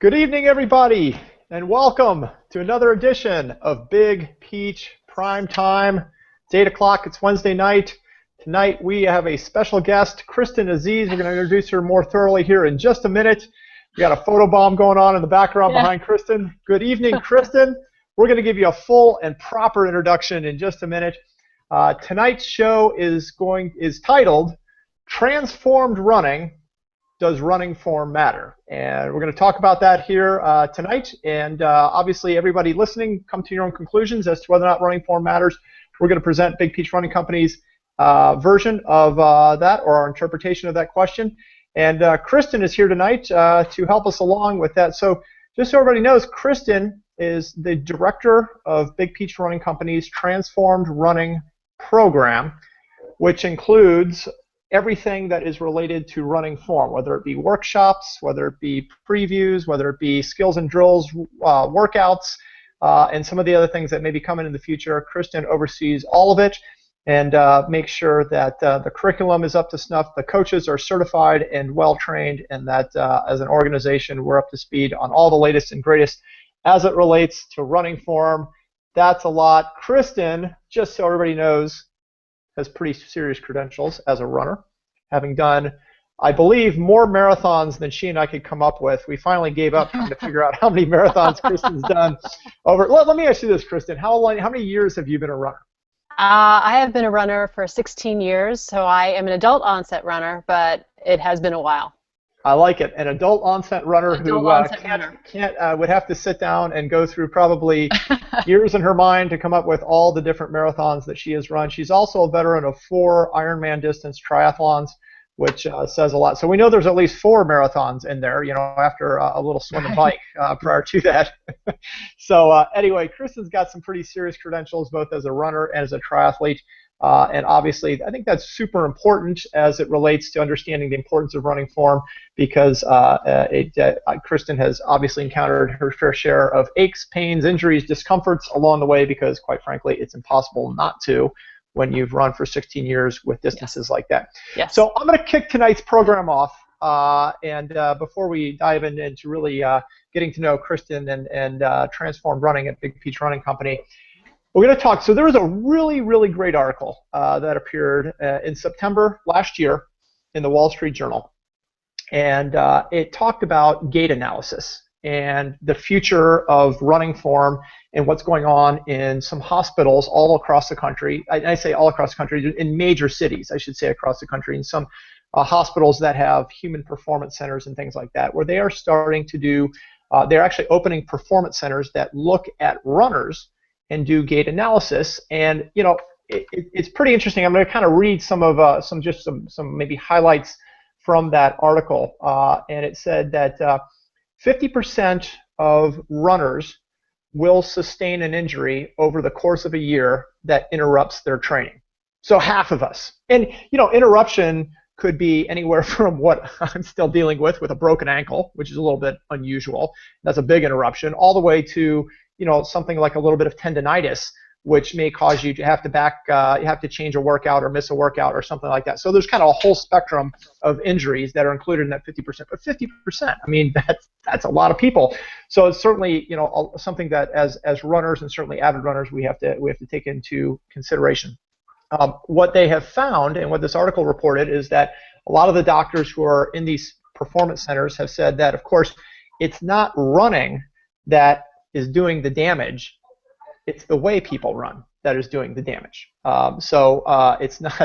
Good evening, everybody, and welcome to another edition of Big Peach Prime Time. It's 8 o'clock. It's Wednesday night. Tonight we have a special guest, Kristen Aziz. We're going to introduce her more thoroughly here in just a minute. We got a photo bomb going on in the background behind Kristen. Good evening, Kristen. We're going to give you a full and proper introduction in just a minute. Tonight's show is titled "Transformed Running. Does running form matter?" And we're going to talk about that here tonight. And obviously, everybody listening, come to your own conclusions as to whether or not running form matters. We're going to present Big Peach Running Company's version of that, or our interpretation of that question. And Kristen is here tonight to help us along with that. So just so everybody knows, Kristen is the director of Big Peach Running Company's Transformed Running program, which includes everything that is related to running form, whether it be workshops, whether it be previews, whether it be skills and drills, workouts, and some of the other things that may be coming in the future. Kristen oversees all of it and makes sure that the curriculum is up to snuff, the coaches are certified and well-trained, and that as an organization we're up to speed on all the latest and greatest as it relates to running form. That's a lot. Kristen, just so everybody knows, has pretty serious credentials as a runner, having done, I believe, more marathons than she and I could come up with. We finally gave up trying to figure out how many marathons Kristen's done over. Let me ask you this, Kristen. How many years have you been a runner? I have been a runner for 16 years, so I am an adult onset runner, but it has been a while. I like it. An adult onset runner who would have to sit down and go through probably years in her mind to come up with all the different marathons that she has run. She's also a veteran of 4 Ironman distance triathlons, which says a lot. So we know there's at least 4 marathons in there, you know, after a little swim and bike prior to that. So anyway, Kristen's got some pretty serious credentials, both as a runner and as a triathlete. And obviously, I think that's super important as it relates to understanding the importance of running form, because Kristen has obviously encountered her fair share of aches, pains, injuries, discomforts along the way, because quite frankly, it's impossible not to when you've run for 16 years with distances like that. Yes. So I'm going to kick tonight's program off. And before we dive into really getting to know Kristen and Transformed Running at Big Peach Running Company, we're going to talk. So there was a really, really great article that appeared in September last year in the Wall Street Journal. And it talked about gait analysis and the future of running form and what's going on in some hospitals all across the country. I say all across the country, in major cities, I should say across the country, in some hospitals that have human performance centers and things like that, where they are starting to do, they're actually opening performance centers that look at runners and do gait analysis. And you know, it's pretty interesting. I'm going to kind of read some maybe highlights from that article. And it said that 50% of runners will sustain an injury over the course of a year that interrupts their training. So half of us. And you know, interruption could be anywhere from what I'm still dealing with a broken ankle, which is a little bit unusual. That's a big interruption, all the way to, you know, something like a little bit of tendonitis, which may cause you to have to change a workout or miss a workout or something like that. So there's kind of a whole spectrum of injuries that are included in that 50%. But 50%, I mean, that's a lot of people. So it's certainly, you know, something that as runners, and certainly avid runners, we have to take into consideration. What they have found, and what this article reported, is that a lot of the doctors who are in these performance centers have said that, of course, it's not running that is doing the damage. It's the way people run that is doing the damage. So it's not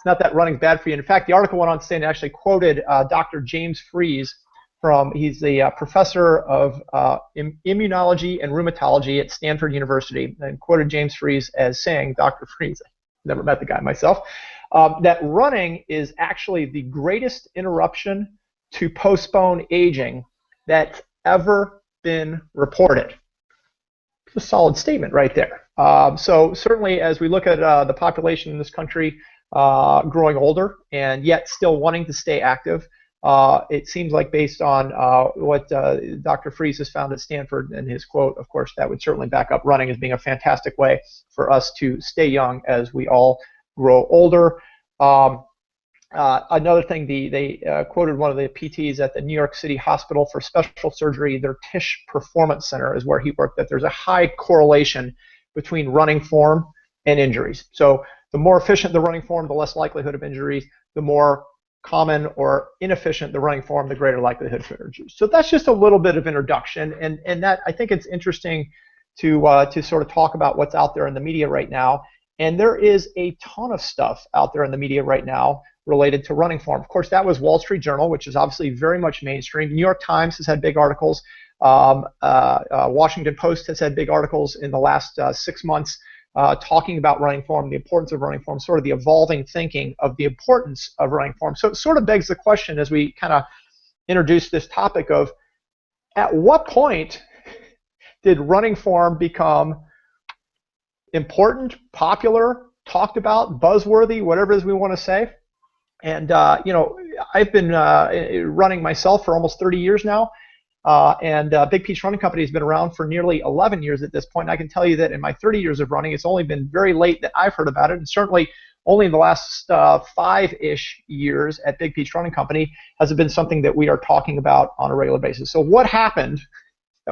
that running's bad for you. In fact, the article went on to say, and actually quoted Dr. James Fries he's the professor of immunology and rheumatology at Stanford University, and quoted James Fries as saying, Dr. Fries, never met the guy myself, that running is actually the greatest interruption to postpone aging that's ever been reported. It's a solid statement right there. So certainly, as we look at the population in this country growing older and yet still wanting to stay active, it seems like, based on what Dr. Fries has found at Stanford and his quote, of course, that would certainly back up running as being a fantastic way for us to stay young as we all grow older. Another thing, they quoted one of the PTs at the New York City Hospital for Special Surgery, their Tisch Performance Center is where he worked, that there's a high correlation between running form and injuries. So the more efficient the running form, the less likelihood of injuries. The more common or inefficient the running form, the greater likelihood for injuries. So that's just a little bit of introduction, and that I think it's interesting to sort of talk about what's out there in the media right now. And there is a ton of stuff out there in the media right now related to running form. Of course, that was Wall Street Journal, which is obviously very much mainstream. New York Times has had big articles. Washington Post has had big articles in the last 6 months talking about running form, the importance of running form, sort of the evolving thinking of the importance of running form. So it sort of begs the question as we kind of introduce this topic of, at what point did running form become important, popular, talked about, buzzworthy, whatever it is we want to say? And, I've been running myself for almost 30 years now. And Big Peach Running Company has been around for nearly 11 years at this point. And I can tell you that in my 30 years of running, it's only been very late that I've heard about it. And certainly only in the last 5-ish years at Big Peach Running Company has it been something that we are talking about on a regular basis. So what happened?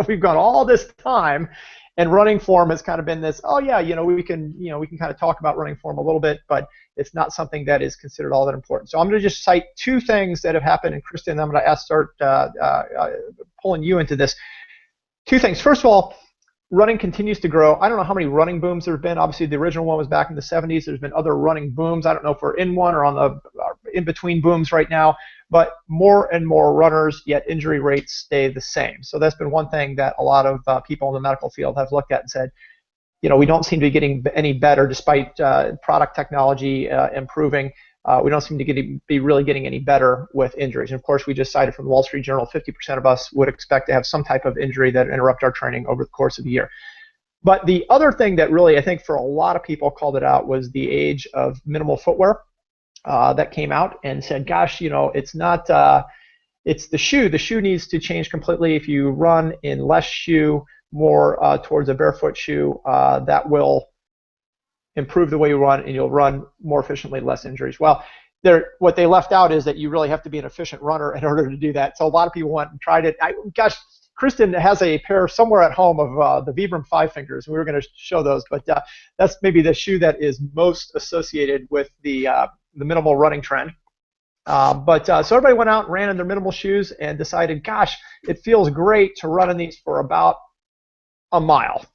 We've gone all this time, and running form has kind of been this, oh yeah, we can kind of talk about running form a little bit, but it's not something that is considered all that important. So I'm going to just cite 2 things that have happened, and Kristen, I'm going to start pulling you into this. 2 things. First of all, running continues to grow. I don't know how many running booms there have been. Obviously, the original one was back in the 70s. There's been other running booms. I don't know if we're in one or on the in-between booms right now, but more and more runners, yet injury rates stay the same. So that's been one thing that a lot of people in the medical field have looked at and said, we don't seem to be getting any better despite product technology improving. We don't seem to be really getting any better with injuries. And of course, we just cited from the Wall Street Journal, 50% of us would expect to have some type of injury that interrupt our training over the course of the year. But the other thing that really, I think, for a lot of people called it out was the age of minimal footwear that came out and said, gosh, it's not, it's the shoe. The shoe needs to change completely. If you run in less shoe, more towards a barefoot shoe, that will improve the way you run, and you'll run more efficiently, less injuries. Well, what they left out is that you really have to be an efficient runner in order to do that. So a lot of people went and tried it. Gosh, Kristen has a pair somewhere at home of the Vibram 5 Fingers. We were going to show those, but that's maybe the shoe that is most associated with the minimal running trend. So everybody went out and ran in their minimal shoes and decided, gosh, it feels great to run in these for about a mile.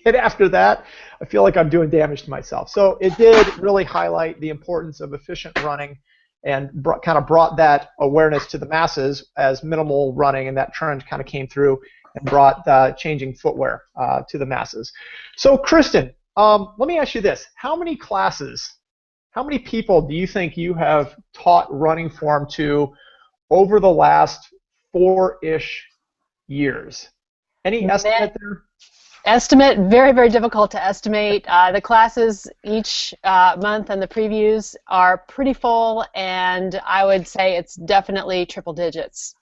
And after that, I feel like I'm doing damage to myself. So it did really highlight the importance of efficient running and kind of brought that awareness to the masses as minimal running, and that trend kind of came through and brought changing footwear to the masses. So Kristen, let me ask you this. How many people do you think you have taught running form to over the last 4-ish years? Any estimate there? Estimate, very, very difficult to estimate. The classes each month and the previews are pretty full, and I would say it's definitely triple digits.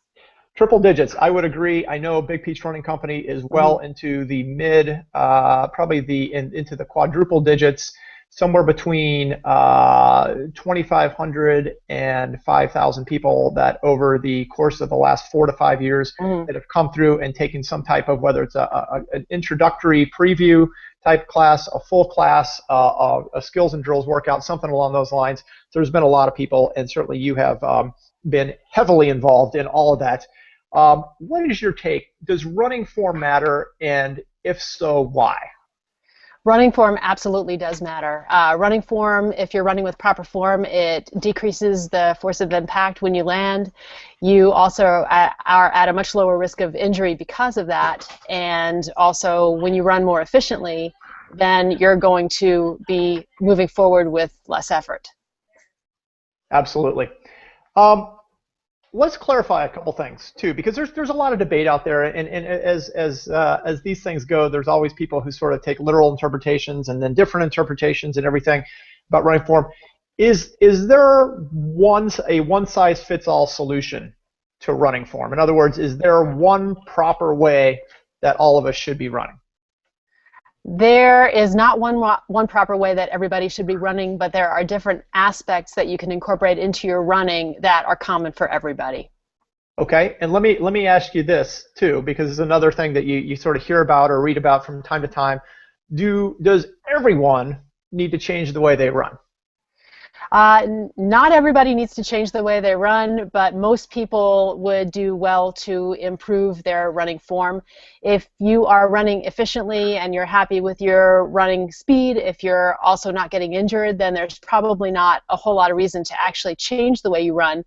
Triple digits, I would agree. I know Big Peach Running Company is well into the mid, probably into the quadruple digits, somewhere between 2,500 and 5,000 people that over the course of the last 4 to 5 years that have come through and taken some type of, whether it's an introductory preview type class, a full class, a skills and drills workout, something along those lines. So there's been a lot of people, and certainly you have been heavily involved in all of that. What is your take? Does running form matter, and if so, why? Running form absolutely does matter. Running form, if you're running with proper form, it decreases the force of impact when you land. You also are at a much lower risk of injury because of that. And also, when you run more efficiently, then you're going to be moving forward with less effort. Absolutely. Let's clarify a couple things too, because there's a lot of debate out there, and as these things go, there's always people who sort of take literal interpretations and then different interpretations and everything about running form. Is there a one-size-fits-all solution to running form? In other words, is there one proper way that all of us should be running? There is not one proper way that everybody should be running, but there are different aspects that you can incorporate into your running that are common for everybody. Okay, and let me ask you this too, because it's another thing that you sort of hear about or read about from time to time. Does everyone need to change the way they run? Not everybody needs to change the way they run, but most people would do well to improve their running form. If you are running efficiently and you're happy with your running speed, if you're also not getting injured, then there's probably not a whole lot of reason to actually change the way you run.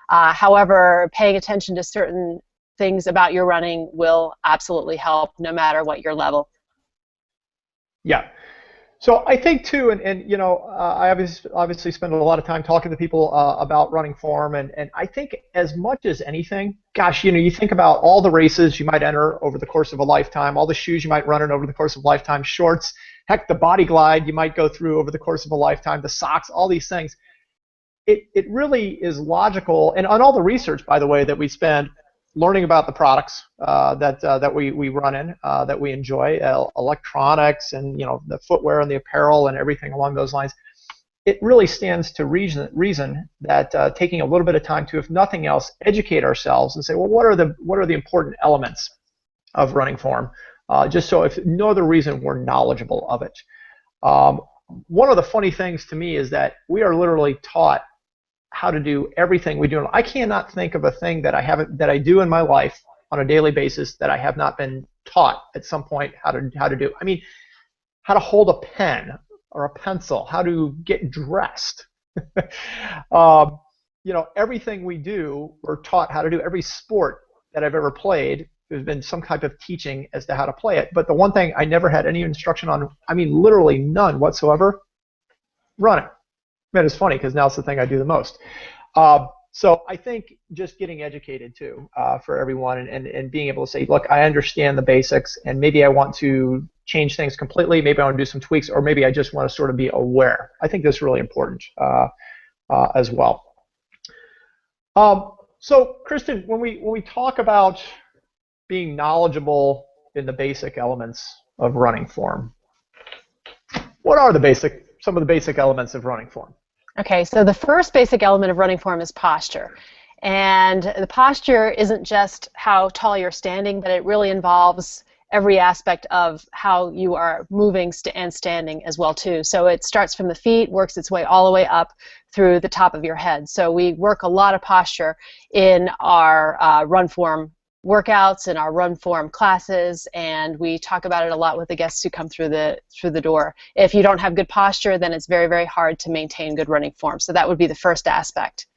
However, paying attention to certain things about your running will absolutely help no matter what your level. Yeah. So I think too, and you know, I obviously spend a lot of time talking to people about running form, and I think as much as anything, gosh, you know, you think about all the races you might enter over the course of a lifetime, all the shoes you might run in over the course of a lifetime, shorts, heck, the body glide you might go through over the course of a lifetime, the socks, all these things. It really is logical, and on all the research, by the way, that we spend learning about the products that we run in, that we enjoy, electronics, and you know the footwear and the apparel and everything along those lines. It really stands to reason that taking a little bit of time to, if nothing else, educate ourselves and say, well, what are the important elements of running form, just so if no other reason we're knowledgeable of it. One of the funny things to me is that we are literally taught how to do everything we do. I cannot think of a thing that I do in my life on a daily basis that I have not been taught at some point how to do. I mean, how to hold a pen or a pencil, how to get dressed. You know, everything we do, we're taught how to do. Every sport that I've ever played, there's been some type of teaching as to how to play it. But the one thing I never had any instruction on, I mean, literally none whatsoever, running. Man, it's funny because now it's the thing I do the most. So I think just getting educated too for everyone, and being able to say, look, I understand the basics, and maybe I want to change things completely. Maybe I want to do some tweaks, or maybe I just want to sort of be aware. I think that's really important as well. So Kristen, when we talk about being knowledgeable in the basic elements of running form, what are some of the basic elements of running form? Okay, so the first basic element of running form is posture. And the posture isn't just how tall you're standing, but it really involves every aspect of how you are moving and standing as well too. So it starts from the feet, works its way all the way up through the top of your head. So we work a lot of posture in our run form workouts and our run form classes, and we talk about it a lot with the guests who come through the door. If you don't have good posture, then it's very, very hard to maintain good running form. So that would be the first aspect.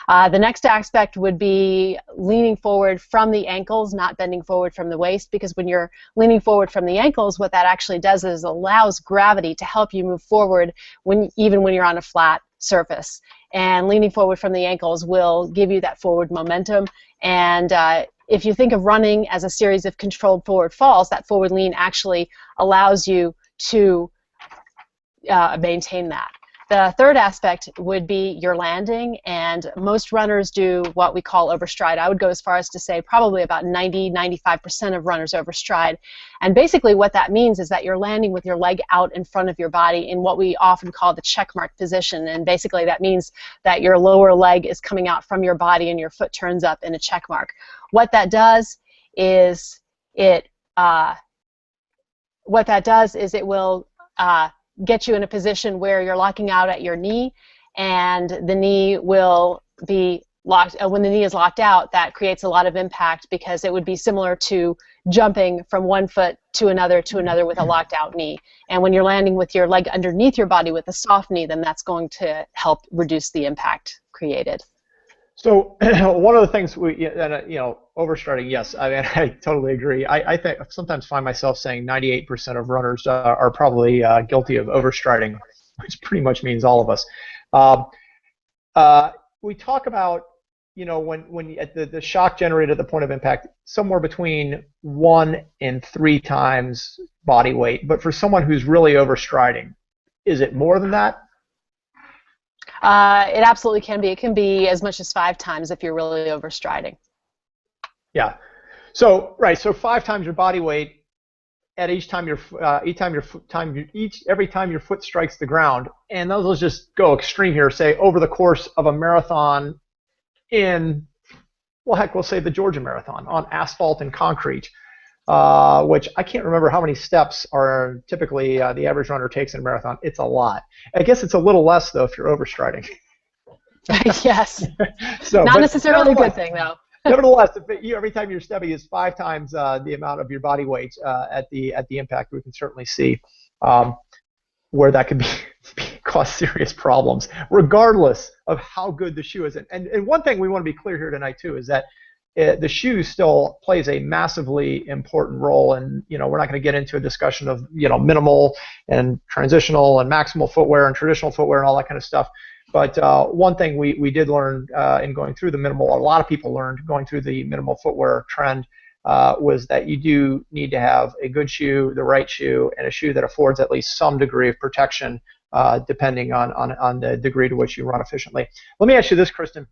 The next aspect would be leaning forward from the ankles, not bending forward from the waist, because when you're leaning forward from the ankles, what that actually does is allows gravity to help you move forward even when you're on a flat surface. And leaning forward from the ankles will give you that forward momentum. And if you think of running as a series of controlled forward falls, that forward lean actually allows you to maintain that. The third aspect would be your landing, and most runners do what we call overstride. I would go as far as to say probably about 90–95% of runners overstride. And basically what that means is that you're landing with your leg out in front of your body in what we often call the check mark position. And basically that means that your lower leg is coming out from your body and your foot turns up in a check mark. What that does is it will get you in a position where you're locking out at your knee, and the knee will be locked. When the knee is locked out, that creates a lot of impact, because it would be similar to jumping from one foot to another with a locked out knee. And when you're landing with your leg underneath your body with a soft knee, then that's going to help reduce the impact created. So one of the things overstriding, yes, I mean, I totally agree. I think I sometimes find myself saying 98% of runners are probably guilty of overstriding, which pretty much means all of us. We talk about, you know, when at the shock generated at the point of impact, somewhere between 1 and 3 times body weight. But for someone who's really overstriding, is it more than that? It absolutely can be. It can be as much as 5 times if you're really overstriding. Yeah. So, right, so 5 times your body weight, at every time your foot strikes the ground, and those will just go extreme here. Say over the course of a marathon in, well, heck, we'll say the Georgia Marathon on asphalt and concrete, which I can't remember how many steps are typically the average runner takes in a marathon. It's a lot. I guess it's a little less though if you're overstriding. Yes. So, not necessarily a good thing though. Nevertheless, every time you're stepping is 5 times the amount of your body weight at the impact. We can certainly see where that could cause serious problems, regardless of how good the shoe is. And one thing we want to be clear here tonight too is that the shoe still plays a massively important role. And we're not going to get into a discussion of minimal and transitional and maximal footwear and traditional footwear and all that kind of stuff. But one thing we did learn in going through the minimal, a lot of people learned going through the minimal footwear trend, was that you do need to have a good shoe, the right shoe, and a shoe that affords at least some degree of protection, depending on the degree to which you run efficiently. Let me ask you this, Kristen.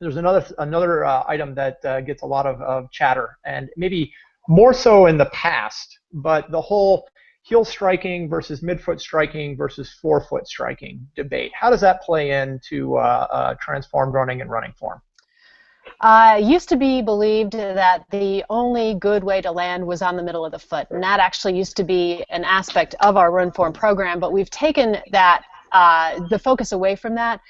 There's another item that gets a lot of chatter, and maybe more so in the past, but the whole heel striking versus midfoot striking versus forefoot striking debate. How does that play into transformed running and running form? It used to be believed that the only good way to land was on the middle of the foot, and that actually used to be an aspect of our run form program, but we've taken that the focus away from that,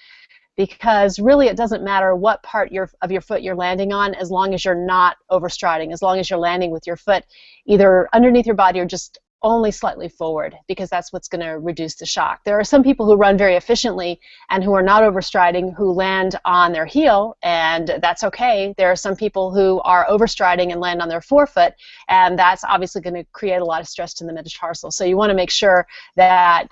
because really it doesn't matter what part of your foot you're landing on, as long as you're not overstriding, as long as you're landing with your foot either underneath your body or just only slightly forward, because that's what's going to reduce the shock. There are some people who run very efficiently and who are not overstriding who land on their heel, and that's okay. There are some people who are overstriding and land on their forefoot, and that's obviously going to create a lot of stress to the metatarsal. So you want to make sure that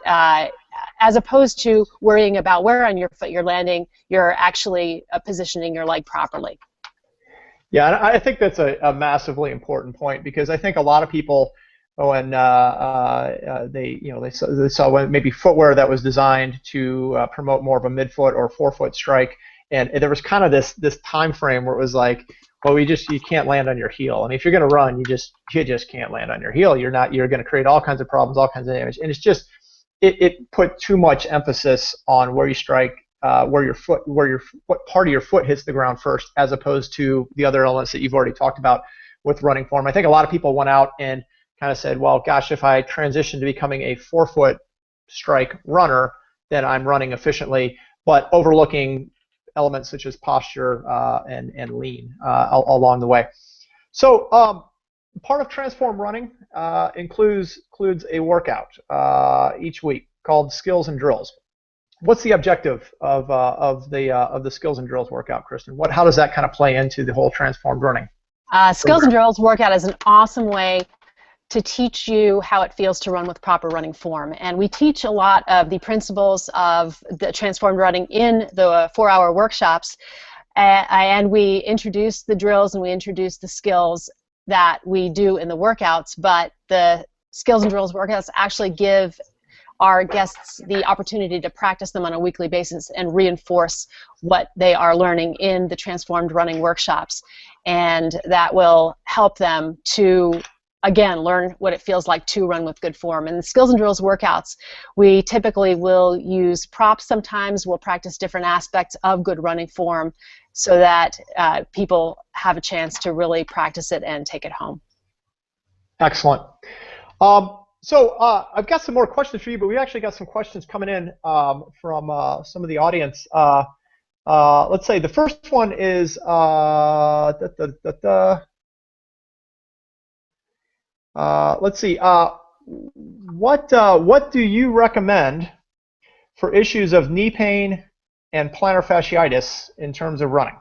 as opposed to worrying about where on your foot you're landing, you're actually positioning your leg properly. Yeah, and I think that's a massively important point, because I think a lot of people, when they saw maybe footwear that was designed to promote more of a midfoot or forefoot strike, and there was kind of this time frame where it was like, well, you can't land on your heel. I mean, if you're going to run, you just can't land on your heel. You're going to create all kinds of problems, all kinds of damage, and it's just it put too much emphasis on where you strike, what part of your foot hits the ground first, as opposed to the other elements that you've already talked about with running form. I think a lot of people went out and kind of said, well, gosh, if I transition to becoming a forefoot strike runner, then I'm running efficiently, but overlooking elements such as posture and lean along the way. So part of transform running includes a workout each week called skills and drills. What's the objective of the skills and drills workout, Kristen? How does that kind of play into the whole transformed running? Skills and drills workout is an awesome way to teach you how it feels to run with proper running form. And we teach a lot of the principles of the transformed running in the 4-hour workshops, and we introduce the drills and we introduce the skills that we do in the workouts, but the skills and drills workouts actually give our guests the opportunity to practice them on a weekly basis and reinforce what they are learning in the transformed running workshops. And that will help them to, again, learn what it feels like to run with good form. And the skills and drills workouts, we typically will use props. Sometimes we'll practice different aspects of good running form so that people have a chance to really practice it and take it home. Excellent. So I've got some more questions for you, but we actually got some questions coming in from some of the audience. Let's say the first one is let's see. What do you recommend for issues of knee pain and plantar fasciitis in terms of running?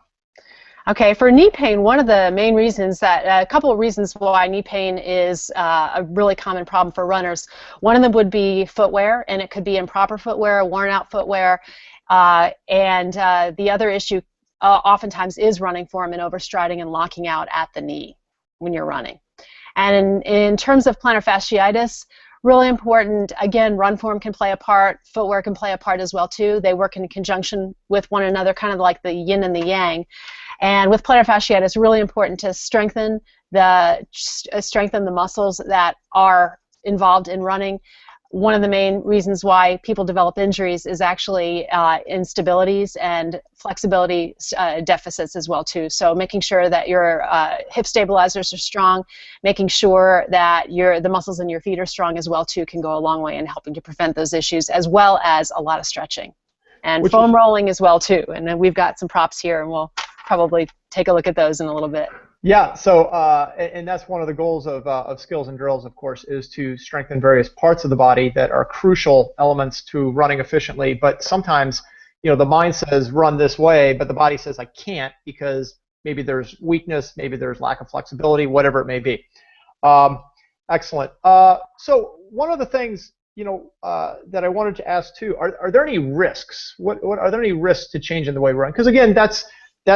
Okay, for knee pain, one of the main reasons a couple of reasons why knee pain is a really common problem for runners. One of them would be footwear, and it could be improper footwear, worn out footwear, and the other issue oftentimes is running form and overstriding and locking out at the knee when you're running. And in terms of plantar fasciitis, really important, again, run form can play a part, footwear can play a part as well too. They work in conjunction with one another, kind of like the yin and the yang. And with plantar fasciitis, really important to strengthen the muscles that are involved in running. One of the main reasons why people develop injuries is actually instabilities and flexibility deficits as well too. So making sure that your hip stabilizers are strong, making sure that the muscles in your feet are strong as well too can go a long way in helping to prevent those issues, as well as a lot of stretching and foam rolling as well too. And then we've got some props here, and we'll probably take a look at those in a little bit. Yeah, so and that's one of the goals of skills and drills, of course, is to strengthen various parts of the body that are crucial elements to running efficiently. But sometimes, you know, the mind says run this way, but the body says I can't because maybe there's weakness, maybe there's lack of flexibility, whatever it may be. Excellent. So one of the things, you know, that I wanted to ask too, are there any risks? What are there any risks to changing the way we run? Because again, that's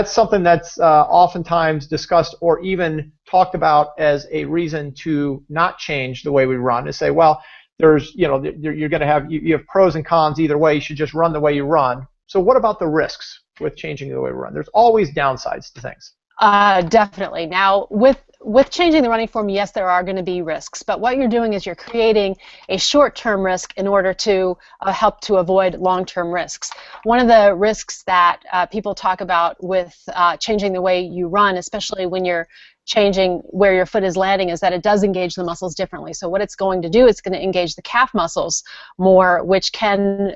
something that's oftentimes discussed or even talked about as a reason to not change the way we run. To say, well, there's, you know, you're going to have you have pros and cons either way. You should just run the way you run. So what about the risks with changing the way we run? There's always downsides to things. Definitely. Now, with changing the running form, yes, there are going to be risks. But what you're doing is you're creating a short-term risk in order to help to avoid long-term risks. One of the risks that people talk about with changing the way you run, especially when you're changing where your foot is landing, is that it does engage the muscles differently. So what it's going to do, it's going to engage the calf muscles more, which can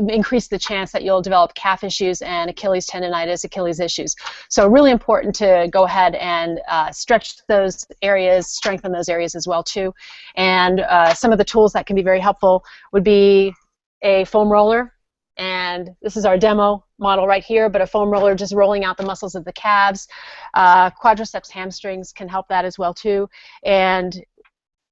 increase the chance that you'll develop calf issues and Achilles tendonitis, Achilles issues. So really important to go ahead and stretch those areas, strengthen those areas as well too. And some of the tools that can be very helpful would be a foam roller. And this is our demo model right here, but a foam roller just rolling out the muscles of the calves. Quadriceps hamstrings can help that as well too. And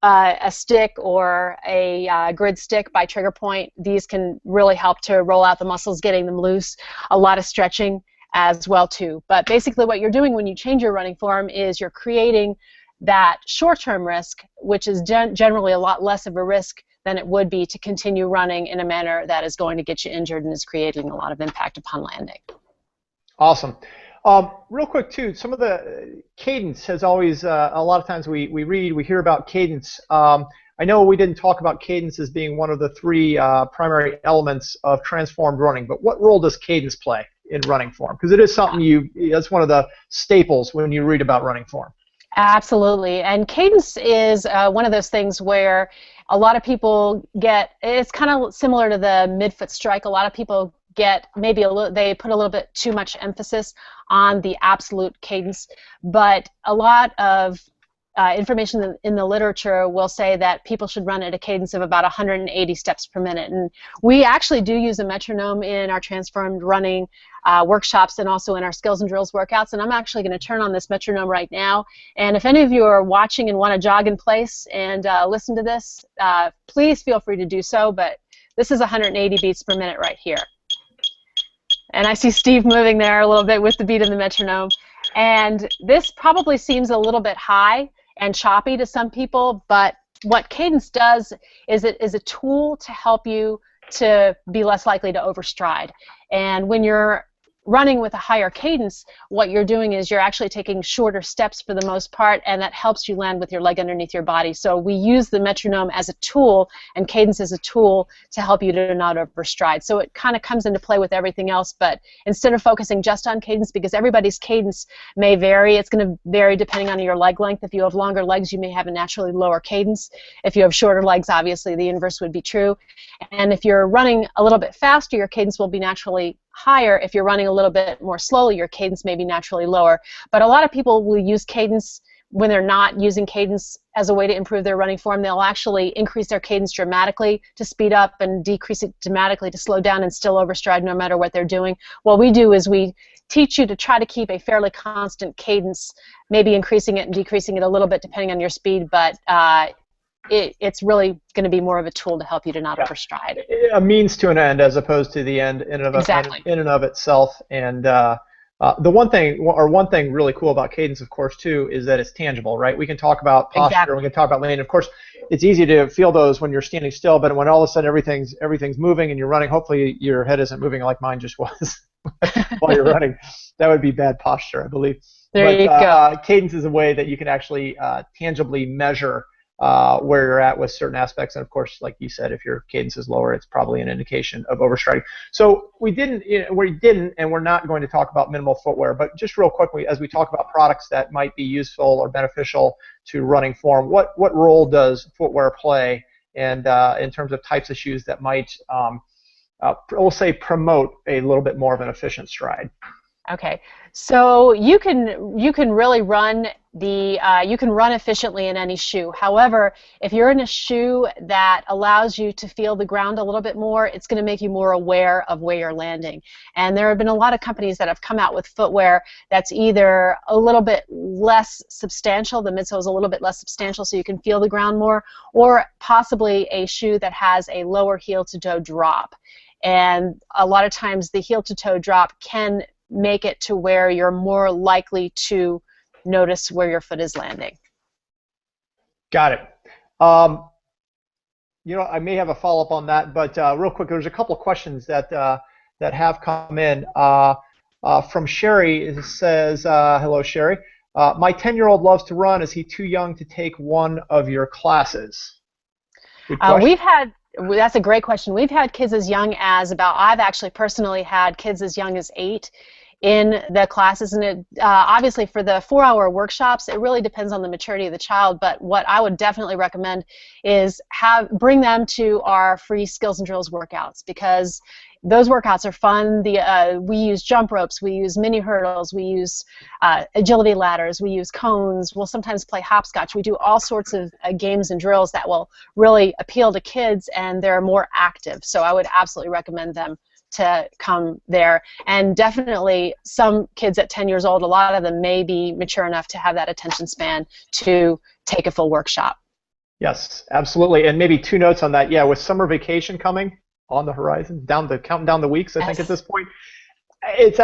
a stick or a grid stick by trigger point, these can really help to roll out the muscles, getting them loose. A lot of stretching as well too. But basically what you're doing when you change your running form is you're creating that short-term risk, which is generally a lot less of a risk than it would be to continue running in a manner that is going to get you injured and is creating a lot of impact upon landing. Awesome. Real quick too, some of the cadence has always, a lot of times we hear about cadence. I know we didn't talk about cadence as being one of the three primary elements of transformed running, but what role does cadence play in running form? Because it is something that's one of the staples when you read about running form. Absolutely, and cadence is one of those things where a lot of people get, it's kind of similar to the midfoot strike. A lot of people get maybe they put a little bit too much emphasis on the absolute cadence, but a lot of information in the literature will say that people should run at a cadence of about 180 steps per minute. And we actually do use a metronome in our transformed running workshops and also in our skills and drills workouts. And I'm actually going to turn on this metronome right now. And if any of you are watching and want to jog in place and listen to this, please feel free to do so. But this is 180 beats per minute right here. And I see Steve moving there a little bit with the beat of the metronome. And this probably seems a little bit high and choppy to some people, but what cadence does is it is a tool to help you to be less likely to overstride. And when you're running with a higher cadence, what you're doing is you're actually taking shorter steps for the most part, and that helps you land with your leg underneath your body. So we use the metronome as a tool and cadence as a tool to help you to not overstride. So it kind of comes into play with everything else, but instead of focusing just on cadence, because everybody's cadence may vary, it's going to vary depending on your leg length. If you have longer legs, you may have a naturally lower cadence. If you have shorter legs, obviously the inverse would be true. And if you're running a little bit faster, your cadence will be naturally higher. If you're running a little bit more slowly, your cadence may be naturally lower. But a lot of people will use cadence when they're not using cadence as a way to improve their running form. They'll actually increase their cadence dramatically to speed up and decrease it dramatically to slow down and still overstride no matter what they're doing. What we do is we teach you to try to keep a fairly constant cadence, maybe increasing it and decreasing it a little bit depending on your speed, but it's really going to be more of a tool to help you to not overstride. A means to an end as opposed to the end in and of itself. And the one thing really cool about cadence, of course, too, is that it's tangible, right? We can talk about posture, we can talk about landing. Of course, it's easy to feel those when you're standing still, but when all of a sudden everything's moving and you're running, hopefully your head isn't moving like mine just was while you're running. That would be bad posture, I believe. There you go. Cadence is a way that you can actually tangibly measure where you're at with certain aspects. And of course, like you said, if your cadence is lower, it's probably an indication of overstriding. So we didn't, and we're not going to talk about minimal footwear, but just real quickly, as we talk about products that might be useful or beneficial to running form, what role does footwear play, and in terms of types of shoes that might, we'll say, promote a little bit more of an efficient stride? Okay, so you can really run you can run efficiently in any shoe. However, if you're in a shoe that allows you to feel the ground a little bit more, it's going to make you more aware of where you're landing. And there have been a lot of companies that have come out with footwear that's either a little bit less substantial, the midsole is a little bit less substantial so you can feel the ground more, or possibly a shoe that has a lower heel-to-toe drop. And a lot of times the heel-to-toe drop can make it to where you're more likely to notice where your foot is landing. Got it. I may have a follow-up on that, but real quick, there's a couple of questions that have come in. From Sherry, it says, hello, Sherry. My 10-year-old loves to run. Is he too young to take one of your classes? That's a great question. We've had kids as young as I've actually personally had kids as young as 8 in the classes, and it obviously for the 4-hour workshops, it really depends on the maturity of the child, but what I would definitely recommend is bring them to our free skills and drills workouts, because those workouts are fun. We use jump ropes, we use mini hurdles, we use agility ladders, we use cones, we'll sometimes play hopscotch. We do all sorts of games and drills that will really appeal to kids, and they're more active. So I would absolutely recommend them to come there. And definitely some kids at 10 years old, a lot of them may be mature enough to have that attention span to take a full workshop. Yes, absolutely. And maybe 2 notes on that. Yeah, with summer vacation coming on the horizon, counting down the weeks, I think at this point,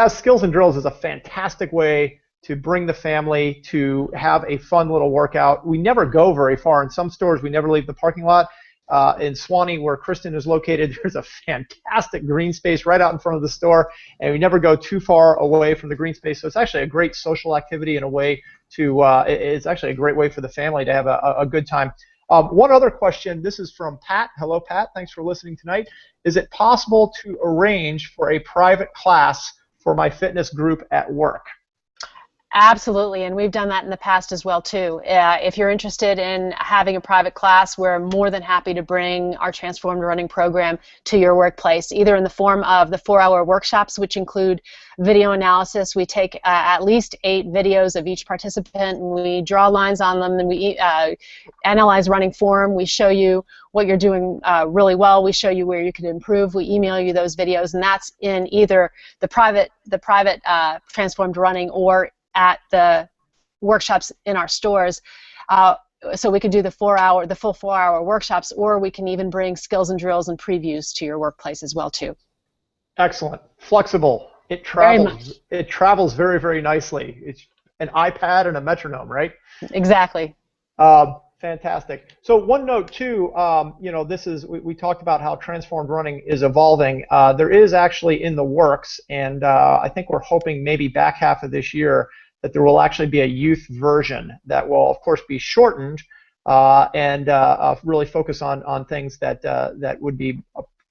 skills and drills is a fantastic way to bring the family to have a fun little workout. We never go very far. In some stores, we never leave the parking lot. In Swanee, where Kristen is located, there's a fantastic green space right out in front of the store, and we never go too far away from the green space. So it's actually a great social activity and a way to, it's actually a great way for the family to have a good time. One other question, this is from Pat. Hello, Pat. Thanks for listening tonight. Is it possible to arrange for a private class for my fitness group at work? Absolutely, and we've done that in the past as well too. If you're interested in having a private class, we're more than happy to bring our Transformed Running program to your workplace, either in the form of the 4-hour workshops, which include video analysis. We take at least 8 videos of each participant, and we draw lines on them, and we analyze running form. We show you what you're doing really well. We show you where you can improve. We email you those videos, and that's in either the private Transformed Running or at the workshops in our stores. So we could do the full 4-hour workshops, or we can even bring skills and drills and previews to your workplace as well too. Excellent. Flexible. It travels. It travels very, very nicely. It's an iPad and a metronome, right? Exactly. Fantastic. So one note too, we talked about how Transformed Running is evolving. There is actually in the works, and I think we're hoping maybe back half of this year that there will actually be a youth version that will, of course, be shortened and really focus on things that would be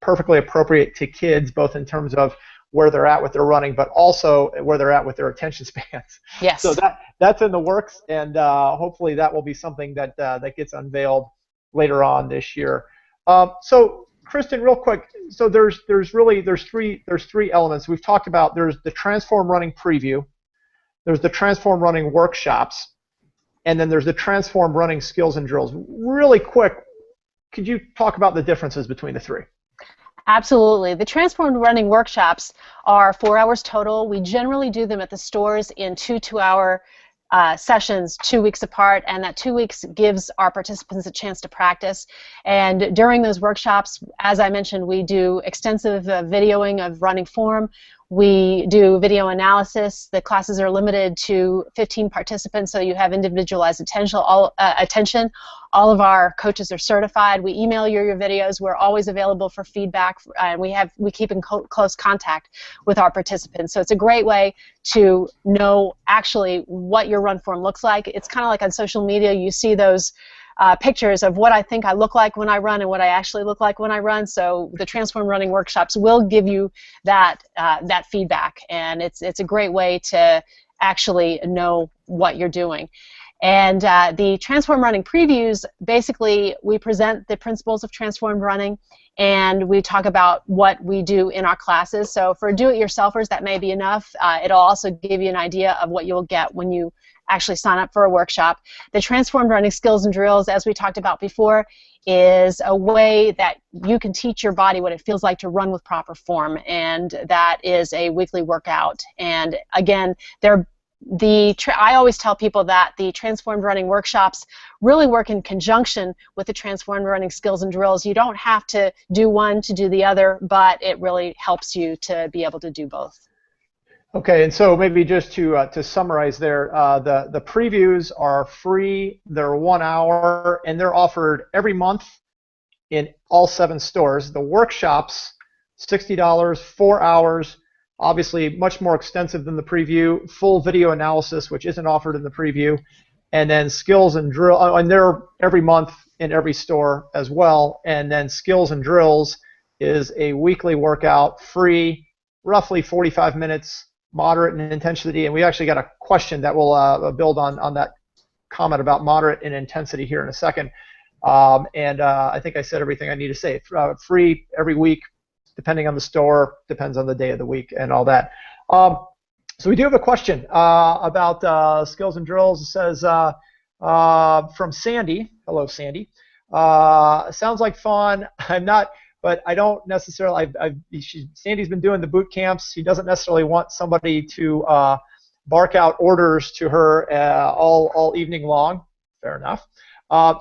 perfectly appropriate to kids, both in terms of where they're at with their running, but also where they're at with their attention spans. Yes. So that's in the works, and hopefully that will be something that gets unveiled later on this year. So Kristen, real quick, so there's three elements we've talked about. There's the Transform Running preview, there's the Transform Running workshops, and then there's the Transform Running skills and drills. Really quick, could you talk about the differences between the three? Absolutely. The Transformed Running workshops are 4 hours total. We generally do them at the stores in 2-hour sessions 2 weeks apart, and that 2 weeks gives our participants a chance to practice. And during those workshops, as I mentioned, we do extensive videoing of running form. We do video analysis. The classes are limited to 15 participants, so you have individualized attention. All of our coaches are certified. We email you your videos. We're always available for feedback, and we keep in close contact with our participants. So it's a great way to know actually what your run form looks like. It's kind of like on social media. You see those pictures of what I think I look like when I run and what I actually look like when I run. So the Transform Running workshops will give you that that feedback, and it's a great way to actually know what you're doing. And the Transform Running previews, basically we present the principles of Transformed Running, and we talk about what we do in our classes. So for do-it-yourselfers, that may be enough. It'll also give you an idea of what you'll get when you actually sign up for a workshop. The Transformed Running skills and drills, as we talked about before, is a way that you can teach your body what it feels like to run with proper form, and that is a weekly workout. And again, I always tell people that the Transformed Running workshops really work in conjunction with the Transformed Running skills and drills. You don't have to do one to do the other, but it really helps you to be able to do both. Okay, and so maybe just to summarize there, the previews are free, they're 1 hour, and they're offered every month in all 7 stores. The workshops, $60, 4 hours, obviously much more extensive than the preview, full video analysis, which isn't offered in the preview, and then skills and drill, and they're every month in every store as well, and then skills and drills is a weekly workout, free, roughly 45 minutes, moderate in intensity, and we actually got a question that will build on that comment about moderate in intensity here in a second. I think I said everything I need to say. Free every week, depending on the store, depends on the day of the week and all that. So we do have a question about skills and drills. It says from Sandy. Hello, Sandy. Sounds like fun. I'm not, but I don't necessarily. Sandy's been doing the boot camps. He doesn't necessarily want somebody to bark out orders to her all evening long. Fair enough.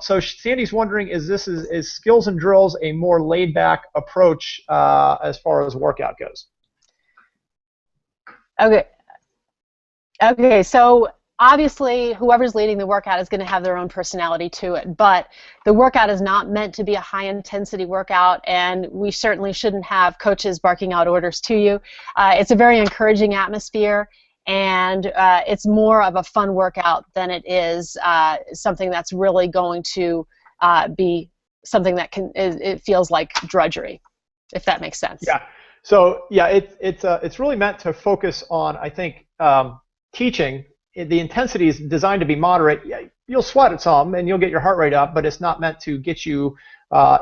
So Sandy's wondering, is skills and drills a more laid-back approach as far as workout goes? Okay. Okay. So obviously, whoever's leading the workout is going to have their own personality to it, but the workout is not meant to be a high-intensity workout, and we certainly shouldn't have coaches barking out orders to you. It's a very encouraging atmosphere, and it's more of a fun workout than it is something that's really going to be something that it feels like drudgery, if that makes sense. Yeah. So yeah, it's really meant to focus on, I think, teaching. The intensity is designed to be moderate. You'll sweat at some and you'll get your heart rate up, but it's not meant to get you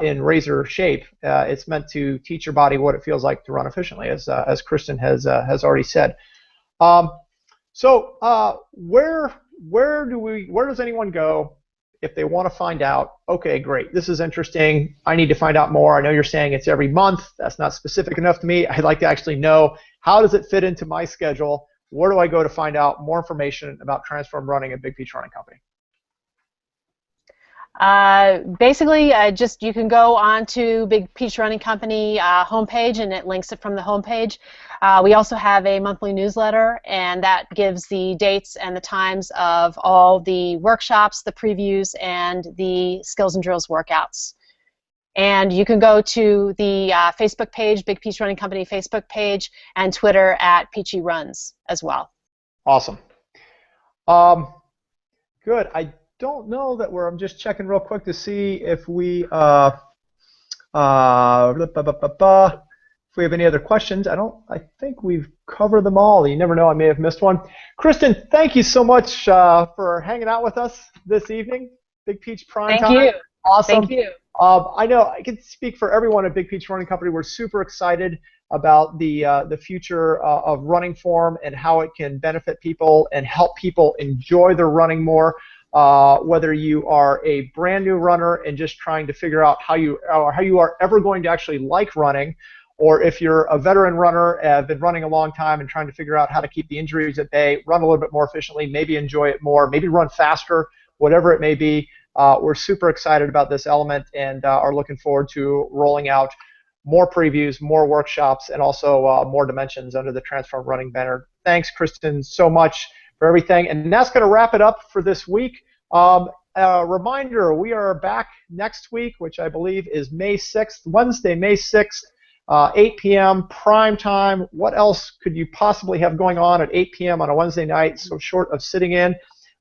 in razor shape. It's meant to teach your body what it feels like to run efficiently, as Kristen has already said. So where does anyone go if they want to find out? Okay, great, this is interesting. I need to find out more. I know you're saying it's every month. That's not specific enough to me. I'd like to actually know, how does it fit into my schedule? Where do I go to find out more information about Transformed Running at Big Peach Running Company? Basically, just you can go on to Big Peach Running Company homepage, and it links it from the homepage. We also have a monthly newsletter, and that gives the dates and the times of all the workshops, the previews, and the skills and drills workouts. And you can go to the Facebook page, Big Peach Running Company Facebook page, and Twitter at Peachy Runs as well. Awesome. Good. I don't know that I'm just checking real quick to see if we if we have any other questions. I think we've covered them all. You never know, I may have missed one. Kristen, thank you so much for hanging out with us this evening. Big Peach Prime Time. Thank you. Awesome. Thank you. I know I can speak for everyone at Big Peach Running Company. We're super excited about the future of running form and how it can benefit people and help people enjoy their running more. Whether you are a brand new runner and just trying to figure out how you are ever going to actually like running, or if you're a veteran runner, have been running a long time and trying to figure out how to keep the injuries at bay, run a little bit more efficiently, maybe enjoy it more, maybe run faster, whatever it may be. We're super excited about this element and are looking forward to rolling out more previews, more workshops, and also more dimensions under the Transformed Running banner. Thanks, Kristen, so much for everything. And that's going to wrap it up for this week. Reminder, we are back next week, which I believe is May 6th, Wednesday, May 6th, 8 p.m. prime time. What else could you possibly have going on at 8 p.m. on a Wednesday night, so short of sitting in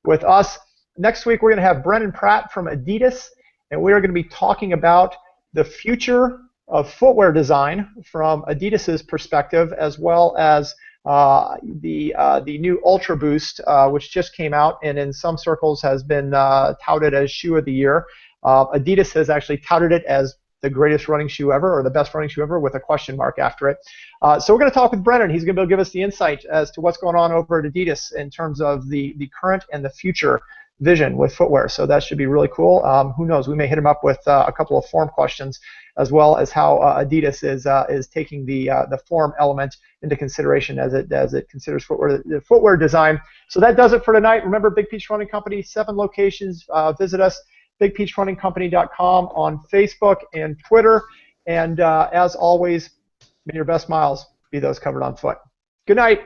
with us? Next week, we're going to have Brennan Pratt from Adidas, and we are going to be talking about the future of footwear design from Adidas's perspective, as well as the new Ultra Boost, which just came out and in some circles has been touted as shoe of the year. Adidas has actually touted it as the greatest running shoe ever, or the best running shoe ever, with a question mark after it. So we're going to talk with Brennan. He's going to be able to give us the insight as to what's going on over at Adidas in terms of the current and the future vision with footwear. So that should be really cool. Who knows? We may hit him up with a couple of form questions, as well as how Adidas is taking the form element into consideration as it considers footwear design. So that does it for tonight. Remember, Big Peach Running Company, 7 locations. Visit us, bigpeachrunningcompany.com, on Facebook and Twitter. And as always, may your best miles be those covered on foot. Good night.